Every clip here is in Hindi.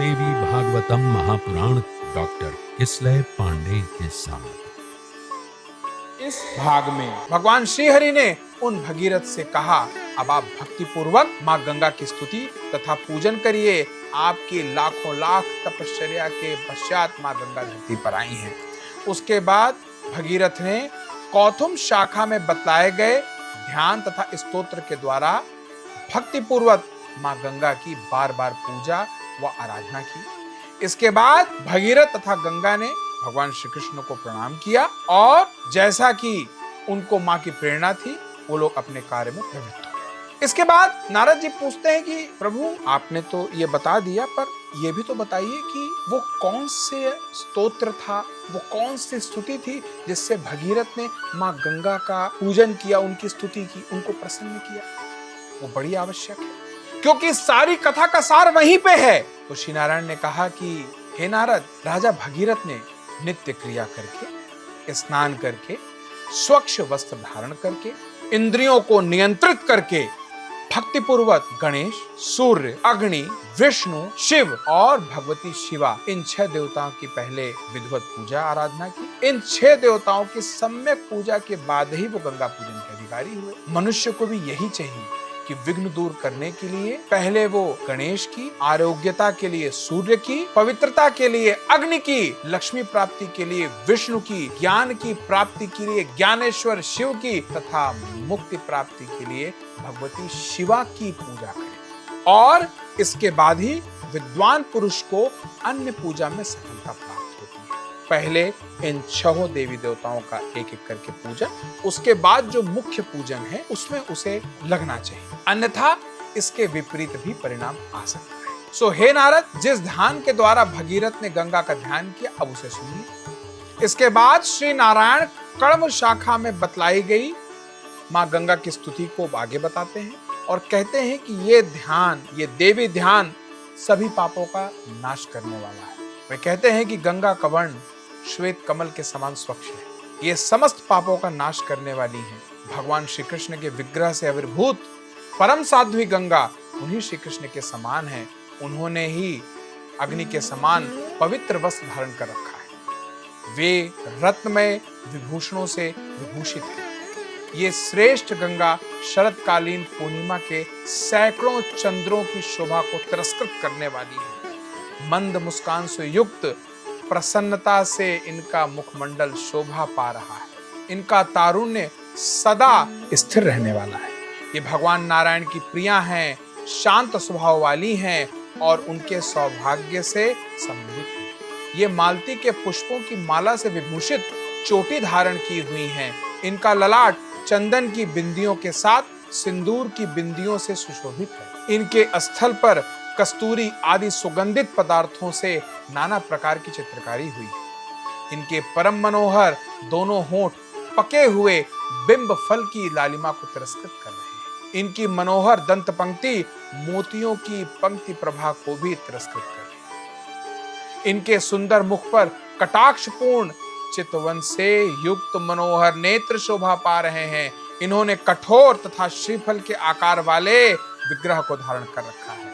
देवी भागवतम महापुराण डॉक्टर किसलय पांडे के साथ। इस भाग में भगवान श्री हरि ने उन भगीरथ से कहा, अब आप भक्ति पूर्वक माँ गंगा की स्तुति तथा पूजन करिए। आपकी लाखों लाख तपश्चर्या के पश्चात माँ गंगा धरती पर आई हैं। उसके बाद भगीरथ ने कौथुम शाखा में बतलाए गए ध्यान तथा स्तोत्र के द्वारा भक्ति पूर्वक माँ गंगा की बार बार पूजा व आराधना की। इसके बाद भगीरथ तथा गंगा ने भगवान श्री कृष्ण को प्रणाम किया और जैसा कि उनको माँ की प्रेरणा थी वो लोग अपने कार्य में प्रवृत्त हुए। इसके बाद नारद जी पूछते हैं कि प्रभु आपने तो ये बता दिया, पर ये भी तो बताइए कि वो कौन से स्तोत्र था, वो कौन सी स्तुति थी जिससे भगीरथ ने माँ गंगा का पूजन किया, उनकी स्तुति की, उनको प्रसन्न किया। वो बड़ी आवश्यक है क्योंकि सारी कथा का सार वहीं पे है। तो श्री नारायण ने कहा कि हे नारद, राजा भगीरथ ने नित्य क्रिया करके, स्नान करके, स्वच्छ वस्त्र धारण करके, इंद्रियों को नियंत्रित करके भक्ति पूर्वक गणेश, सूर्य, अग्नि, विष्णु, शिव और भगवती शिवा, इन 6 देवताओं की पहले विधिवत पूजा आराधना की। इन 6 देवताओं की सम्यक पूजा के बाद ही वो गंगा पूजन के अधिकारी हुए। मनुष्य को भी यही चाहिए कि विघ्न दूर करने के लिए पहले वो गणेश की, आरोग्यता के लिए सूर्य की, पवित्रता के लिए अग्नि की, लक्ष्मी प्राप्ति के लिए विष्णु की, ज्ञान की प्राप्ति के लिए ज्ञानेश्वर शिव की तथा मुक्ति प्राप्ति के लिए भगवती शिवा की पूजा करें। और इसके बाद ही विद्वान पुरुष को अन्य पूजा में सफलता प्राप्त होती है। पहले इन 6 देवी देवताओं का एक एक करके पूजन, उसके बाद जो मुख्य पूजन है उसमें उसे लगना चाहिए, अन्यथा इसके विपरीत भी परिणाम आ सकता है। सो हे नारद, जिस ध्यान के द्वारा भगीरथ ने गंगा का ध्यान किया, अब उसे सुनिए। इसके बाद श्री नारायण कर्म शाखा में बतलाई गई माँ गंगा की स्तुति को आगे बताते हैं और कहते हैं कि ये ध्यान, ये देवी ध्यान सभी पापों का नाश करने वाला है। वे कहते हैं कि गंगा का वर्ण श्वेत कमल के समान स्वच्छ है, ये समस्त पापों का नाश करने वाली है। भगवान श्री कृष्ण के विग्रह से आविर्भूत परम साध्वी गंगा उन्हीं श्री कृष्ण के समान है। उन्होंने ही अग्नि के समान पवित्र वस्त्र धारण कर रखा है। वे रत्नमय विभूषणों से विभूषित है। ये श्रेष्ठ गंगा शरतकालीन पूर्णिमा के सैकड़ों चंद्रों की शोभा को तिरस्कृत करने वाली है। मंद मुस्कान से युक्त प्रसन्नता से इनका मुखमंडल शोभा पा रहा है। इनका तारुण्य सदा स्थिर रहने वाला है। ये भगवान नारायण की प्रिया हैं, शांत स्वभाव वाली हैं और उनके सौभाग्य से सम्मिलित हैं। ये मालती के पुष्पों की माला से विभूषित चोटी धारण की हुई हैं। इनका ललाट चंदन की बिंदियों के साथ सिंदूर की बिंदियों से सुशोभित है। इनके स्थल पर कस्तूरी आदि सुगंधित पदार्थों से नाना प्रकार की चित्रकारी हुई है। इनके परम मनोहर दोनों होंठ पके हुए बिंब फल की लालिमा को तिरस्कृत कर रहे हैं। इनकी मनोहर दंत पंक्ति मोतियों की पंक्ति प्रभा को भी तिरस्कृत कर रही है। इनके सुंदर मुख पर कटाक्षपूर्ण चितवन से युक्त मनोहर नेत्र शोभा पा रहे हैं। इन्होंने कठोर तथा श्रीफल के आकार वाले विग्रह को धारण कर रखा है।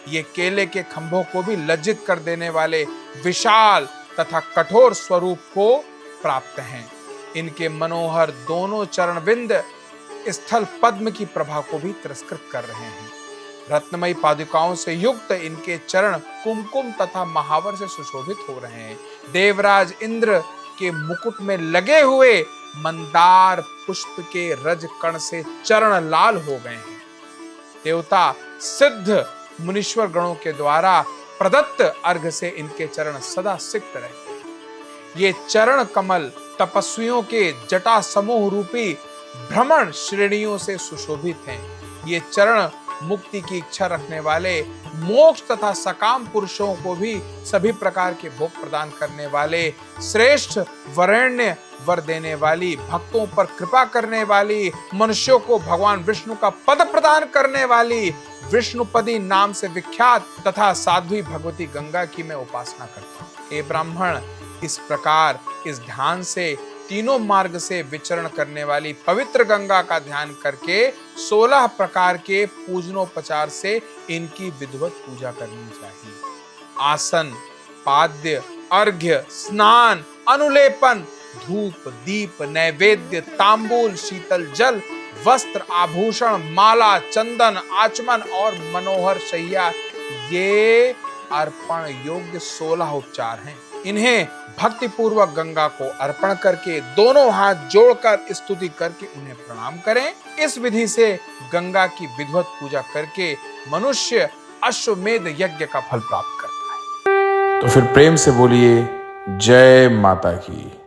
ये केले के खंभों को भी लज्जित कर देने वाले विशाल तथा कठोर स्वरूप को प्राप्त हैं। इनके मनोहर दोनों चरणबिंद स्थल पद्म की प्रभा को भी तिरस्कृत कर रहे हैं। रत्नमयी पादुकाओं से युक्त इनके चरण कुमकुम तथा महावर से सुशोभित हो रहे हैं। देवराज इंद्र के मुकुट में लगे हुए मंदार पुष्प के रज कण से चरण लाल हो गए हैं। देवता सिद्ध मुनीश्वर गणों के द्वारा प्रदत्त अर्घ से इनके चरण सदा सिक्त रहते हैं। ये चरण कमल तपस्वियों के जटा समूह रूपी भ्रमण श्रेणियों से सुशोभित हैं। ये चरण मुक्ति की इच्छा रखने वाले मोक्ष तथा सकाम पुरुषों को भी सभी प्रकार के भोग प्रदान करने वाले, श्रेष्ठ वरेण्य वर देने वाली, भक्तों पर कृपा करने वाली, मनुष्यों को भगवान विष्णु का पद प्रदान करने वाली, विष्णुपदी नाम से विख्यात तथा साध्वी भगवती गंगा की मैं उपासना करता हूँ। हे ब्राह्मण, इस प्रकार इस ध्यान से तीनों मार्ग से विचरण करने वाली पवित्र गंगा का ध्यान करके 16 प्रकार के पूजनोपचार से इनकी विधिवत पूजा करनी चाहिए। आसन, पाद्य, अर्घ्य, स्नान, अनुलेपन, धूप, दीप, नैवेद्य, तांबूल, शीतल जल, वस्त्र, आभूषण, माला, चंदन, आचमन और मनोहर शैया, ये अर्पण योग्य 16 उपचार हैं। इन्हें भक्ति पूर्वक गंगा को अर्पण करके दोनों हाथ जोड़कर स्तुति करके उन्हें प्रणाम करें। इस विधि से गंगा की विधिवत पूजा करके मनुष्य अश्वमेध यज्ञ का फल प्राप्त करता है। तो फिर प्रेम से बोलिए जय माता की।